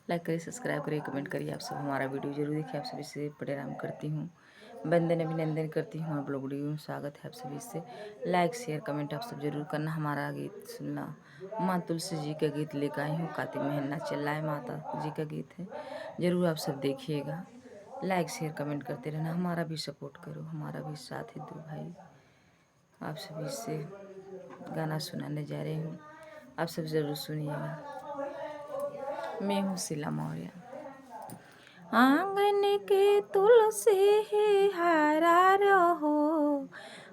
Like करिए, subscribe करिए, comment करिए। आप सब हमारा वीडियो जरूर देखिए। आप सभी से प्रणाम करती हूँ, वंदन अभिनंदन करती हूँ। आप लोग वीडियो में स्वागत है आप सभी से। लाइक शेयर कमेंट आप सब जरूर करना। हमारा गीत सुनना। माँ तुलसी जी का गीत लेकर आई हूँ। कार्तिक महीना चल रहा है, माता जी का गीत है, जरूर आप सब देखिएगा। लाइक शेयर कमेंट करते रहना। हमारा भी सपोर्ट करो, हमारा भी साथ है दो भाई। आप सभी से गाना सुनाने जा रही हूँ, आप सब जरूर सुनिएगा। मैं हूँ शीला मौर्य। आंगन के तुलसी ही हरा रहो,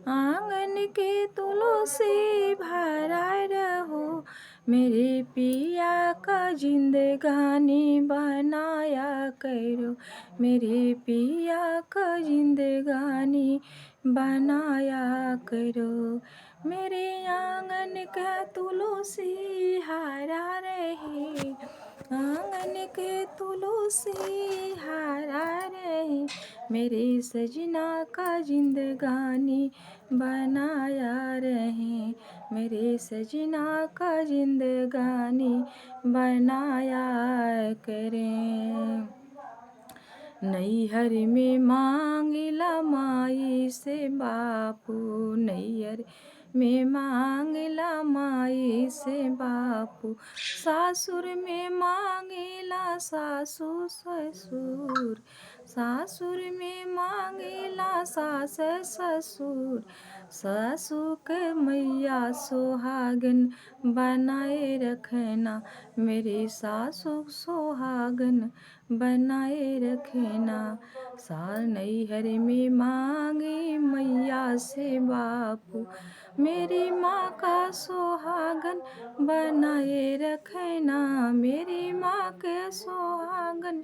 आंगन के तुलसी भरा रहो, मेरे पिया का जिंदगानी बनाया करो, मेरे पिया का जिंदगानी बनाया करो। मेरे आंगन का तुलसी हरा रहे, आंगन के तुलसी हरा रहे, मेरे सजना का जिंदगानी बनाया रहे, मेरे सजना का जिंदगानी बनाया करें। नैहर में मांगिला माई से बापू, नैहर में मांगिला माई से बापू, सासुर में मांगिला सासू ससुर, सासुर में मांगिला सास ससुर, सासू के मैया सोहागन बनाए रखना, मेरे सासू सोहागन बनाए रखना। साल नैहर में मांगे मैया से बापू, मेरी माँ का सोहागन बनाए रखना, मेरी माँ के सोहागन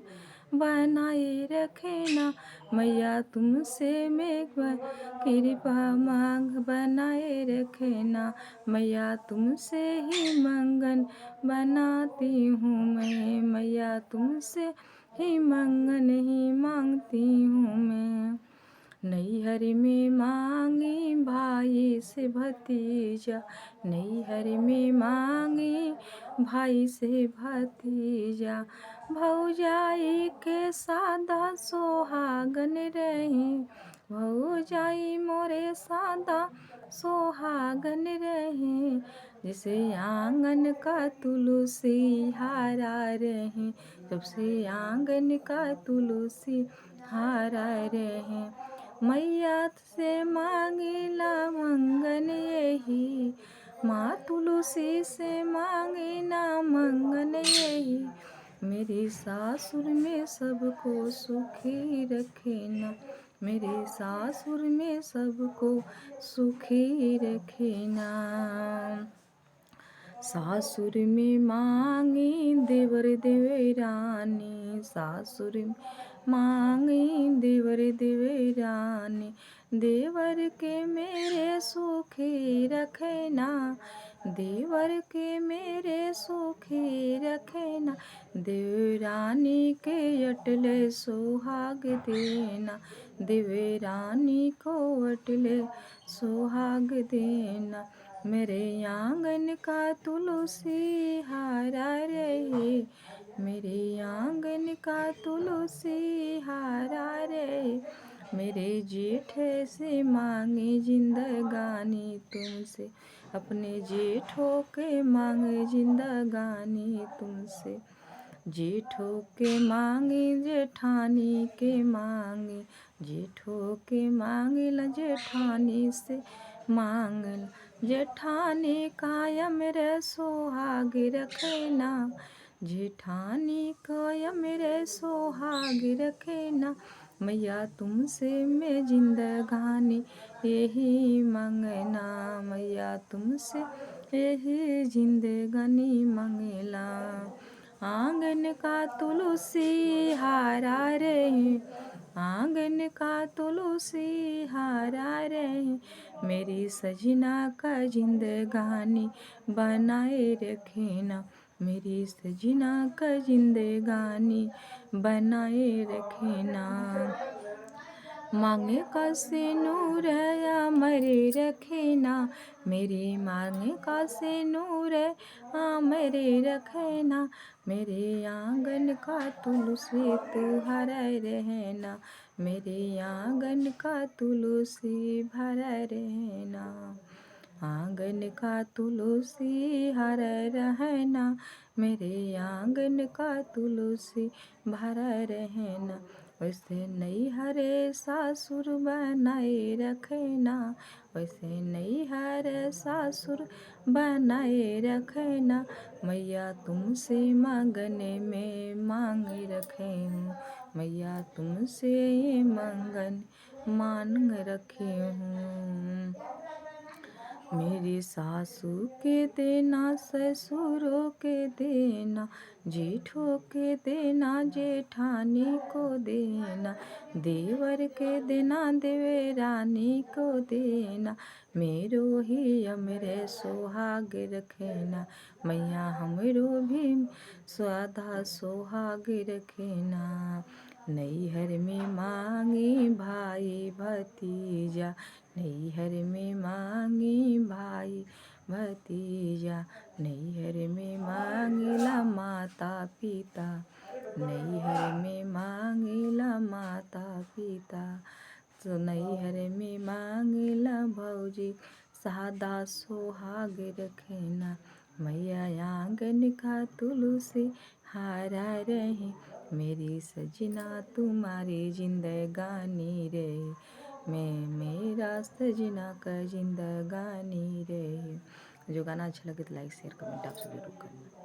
बनाए रखना। मैया तुमसे मैं कृपा मांग बनाए रखना, मैया तुमसे ही मंगन बनाती हूँ मैं, मैया तुमसे ही मंगन ही मांगती हूँ मैं। नैहर में मांगी भाई से भतीजा, नैहर में मांगी भाई से भतीजा, भौजाई के सादा सोहागन रहे, भौजाई मोरे सादा सोहागन रहे, जैसे आंगन का तुलसी हरा रहे, सबसे आंगन का तुलसी हरा रहे। मैया से मांगिला मंगन यही, माँ तुलसी से मांगिना मंगन यही, मेरी सासुर में सबको सुखी रखना, मेरे सासुर में सबको सुखी रखना। सासुर में मांगी देवर देवरानी, सासुर में मांगी देवर देवरानी, देवर के मेरे सुखी रखना, देवर के मेरे सुखी रखना, देवरानी के अटले सुहाग देना, देवरानी को अटले सुहाग देना। मेरे आंगन का तुलसी हरा रहे, मेरे आंगन का तुलसी हरा रहे, मेरे जेठ से मांगे जिंदगानी तुमसे, अपने जेठों के मांगे जिंदगानी तुमसे, जेठों के मांगे जेठानी के मांगे, जेठों के मांगे ल जेठानी से मांगल, जेठानी कायम रे सोहाग रखना, जेठानी कायम रे सोहाग रखना। मैया तुमसे मैं जिंदगानी यही मांगना, मैया तुमसे यही जिंदगानी मांगला। आंगन का तुलसी हरा रहे, आंगन का तुलसी हरा रहे, मेरी सजना का जिंदगानी बनाए रखना, मेरी सजना का जिंदगानी बनाए रखना। मांगे का सिनूर मरे रखना, मेरे मांगे का सिनूर मरे रखना, मेरे आंगन का तुलसी तू हरे रहना, मेरे आंगन का तुलसी भरे रहना। आंगन का तुलसी हरे रहना, मेरे आंगन का तुलसी भरा रहना। वैसे नैहरे सासुर बनाए रखना, वैसे नैहरे सासुर बनाए रखना। मैया तुमसे मांगने में मांग रखे हूँ, मैया तुमसे ये मांगन मांग रखी हूँ। मेरी सासू के देना, ससुरों के देना, जेठों के देना, जेठानी को देना, देवर के देना, देवरानी को देना। मेरो ही हमरे सुहाग रखना, मैया हमरो भी सदा सुहाग रखना। नैहर में मांगी भाई भतीजा, नैहर में मांगी भाई भतीजा, नैहर में मांगिला माता पिता, नैहर में मांगिला माता पिता। तो नैहर में मांगिला भौजी सादा सुहाग रखना। मैया आंगन का तुलसी हरा रहे, मेरी सजना तुम्हारी जिंदगानी रहे, मैं मेरा सजना का जिंदगानी रहे। जो गाना अच्छा लगे तो लाइक शेयर कमेंट आप सब जरूर करना।